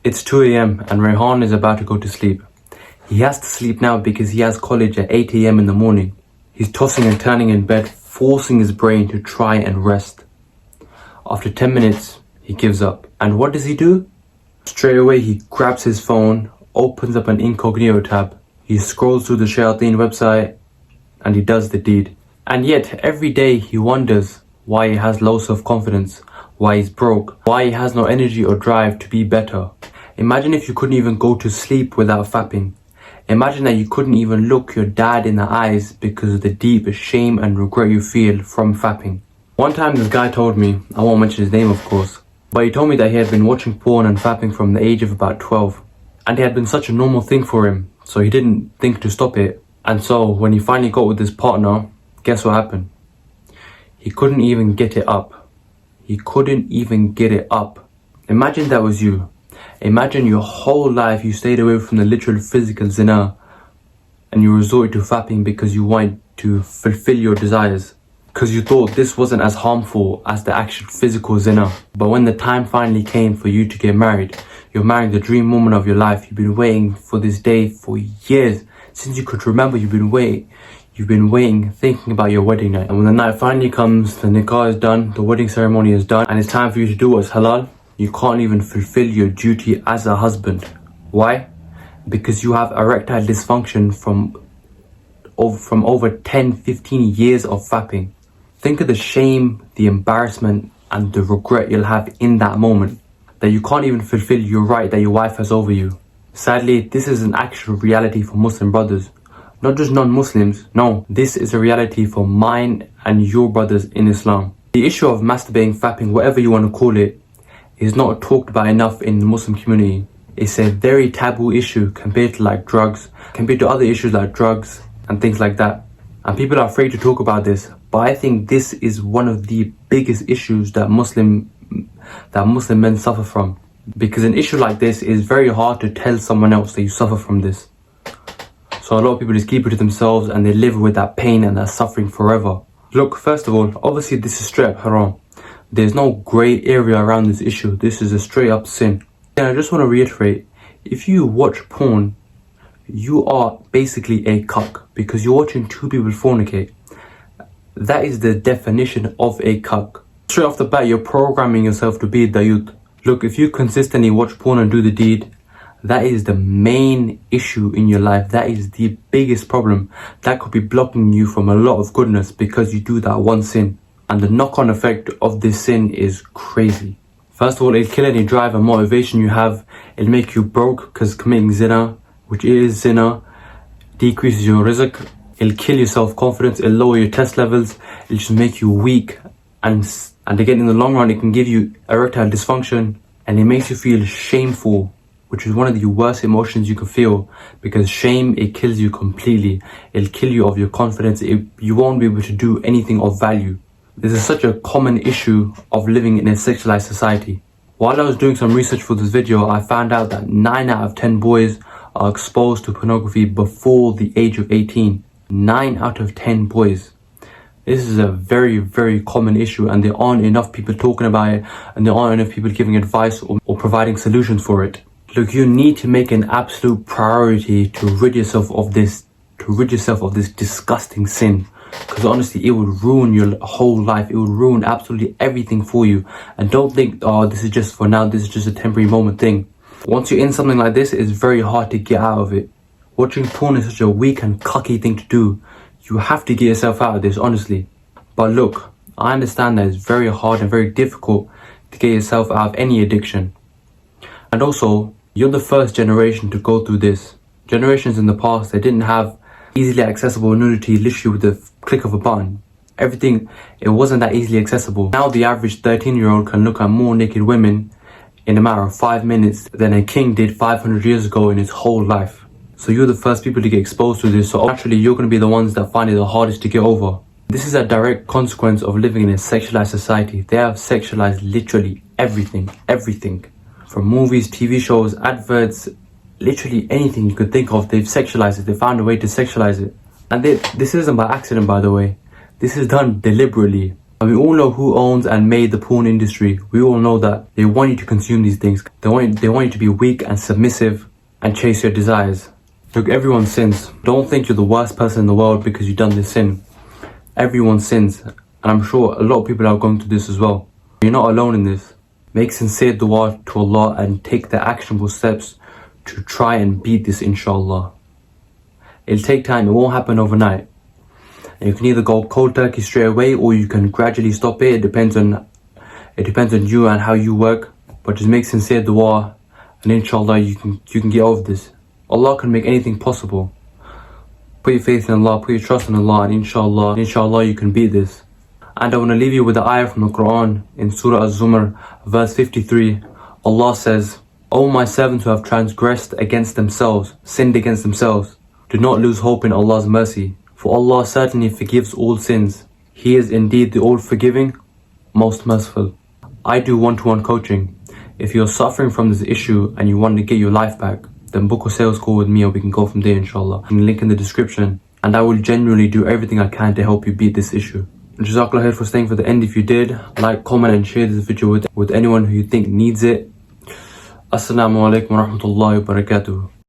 It's 2 a.m. and Rehan is about to go to sleep. He has to sleep now because he has college at 8 a.m. in the morning. He's tossing and turning in bed, forcing his brain to try and rest. After 10 minutes, he gives up. And what does he do? Straight away, he grabs his phone, opens up an incognito tab. He scrolls through the Shayateen website and he does the deed. And yet, every day he wonders why he has low self-confidence, why he's broke, why he has no energy or drive to be better. Imagine if you couldn't even go to sleep without fapping. Imagine that you couldn't even look your dad in the eyes because of the deep shame and regret you feel from fapping. One time this guy told me, I won't mention his name of course, but he told me that he had been watching porn and fapping from the age of about 12. And it had been such a normal thing for him, so he didn't think to stop it. And so when he finally got with his partner, guess what happened? He couldn't even get it up. He couldn't even get it up. Imagine that was you. Imagine your whole life you stayed away from the literal physical zina and you resorted to fapping because you wanted to fulfill your desires. Because you thought this wasn't as harmful as the actual physical zina. But when the time finally came for you to get married, you're marrying the dream woman of your life. You've been waiting for this day for years. Since you could remember, you've been waiting, thinking about your wedding night. And when the night finally comes, the nikah is done, the wedding ceremony is done, and it's time for you to do what's halal, you can't even fulfill your duty as a husband. Why? Because you have erectile dysfunction from over 10-15 years of fapping. Think of the shame, the embarrassment, and the regret you'll have in that moment, that you can't even fulfill your right that your wife has over you. Sadly, this is an actual reality for Muslim brothers. Not just non-Muslims, no, this is a reality for mine and your brothers in Islam. The issue of masturbating, fapping, whatever you want to call it, is not talked about enough in the Muslim community. It's a very taboo issue compared to other issues like drugs and things like that. And people are afraid to talk about this, but I think this is one of the biggest issues that Muslim men suffer from. Because an issue like this is very hard to tell someone else that you suffer from this. So a lot of people just keep it to themselves and they live with that pain and that suffering forever. Look, first of all, obviously this is straight up haram. There's no grey area around this issue. This is a straight up sin. And I just want to reiterate, if you watch porn, you are basically a cuck because you're watching two people fornicate. That is the definition of a cuck. Straight off the bat, you're programming yourself to be a dayut. Look, if you consistently watch porn and do the deed, that is the main issue in your life. That is the biggest problem. That could be blocking you from a lot of goodness because you do that one sin. And the knock-on effect of this sin is crazy. First of all, it'll kill any drive and motivation you have. It'll make you broke because committing zina, which is zina, decreases your rizq. It'll kill your self-confidence. It'll lower your test levels. It'll just make you weak. And again, in the long run, it can give you erectile dysfunction. And it makes you feel shameful, which is one of the worst emotions you can feel, because shame, it kills you completely. It'll kill you of your confidence. You won't be able to do anything of value. This is such a common issue of living in a sexualized society. While I was doing some research for this video, I found out that 9 out of 10 boys are exposed to pornography before the age of 18. 9 out of 10 boys. This is a very, very common issue, and there aren't enough people talking about it, and there aren't enough people giving advice or providing solutions for it. Look, you need to make an absolute priority to rid yourself of this disgusting sin. Because honestly, it would ruin your whole life. It would ruin absolutely everything for you. And don't think, oh, this is just for now, this is just a temporary moment thing. Once you're in something like this, it's very hard to get out of it. Watching porn is such a weak and cocky thing to do. You have to get yourself out of this, honestly. But look, I understand that it's very hard and very difficult to get yourself out of any addiction. And also, you're the first generation to go through this. Generations in the past, they didn't have easily accessible nudity literally with the click of a button. Everything, it wasn't that easily accessible. Now the average 13-year-old can look at more naked women in a matter of 5 minutes than a king did 500 years ago in his whole life. So you're the first people to get exposed to this, so naturally you're going to be the ones that find it the hardest to get over. This is a direct consequence of living in a sexualized society. They have sexualized literally everything. From movies, TV shows, adverts, literally anything you could think of, they've sexualized it. They found a way to sexualize it. And this isn't by accident, by the way. This is done deliberately. And we all know who owns and made the porn industry. We all know that they want you to consume these things. They want you to be weak and submissive and chase your desires. Look, everyone sins. Don't think you're the worst person in the world because you've done this sin. Everyone sins, and I'm sure a lot of people are going through this as well. You're not alone in this. Make sincere dua to Allah and take the actionable steps to try and beat this, inshallah. It'll take time, it won't happen overnight. And you can either go cold turkey straight away, or you can gradually stop it. It depends on you and how you work. But just make sincere dua, and inshallah you can get over this. Allah can make anything possible. Put your faith in Allah, put your trust in Allah, and inshallah you can beat this. And I want to leave you with the ayah from the Quran in Surah Az-Zumar, verse 53. Allah says, O my servants who have transgressed against themselves, sinned against themselves, do not lose hope in Allah's mercy. For Allah certainly forgives all sins. He is indeed the all-forgiving, most merciful. I do one-to-one coaching. If you're suffering from this issue and you want to get your life back, then book a sales call with me and we can go from there, inshallah. Link in the description. And I will genuinely do everything I can to help you beat this issue. Jazakallah khair for staying for the end. If you did, like, comment and share this video with anyone who you think needs it. Assalamu alaikum wa rahmatullahi wa barakatuh.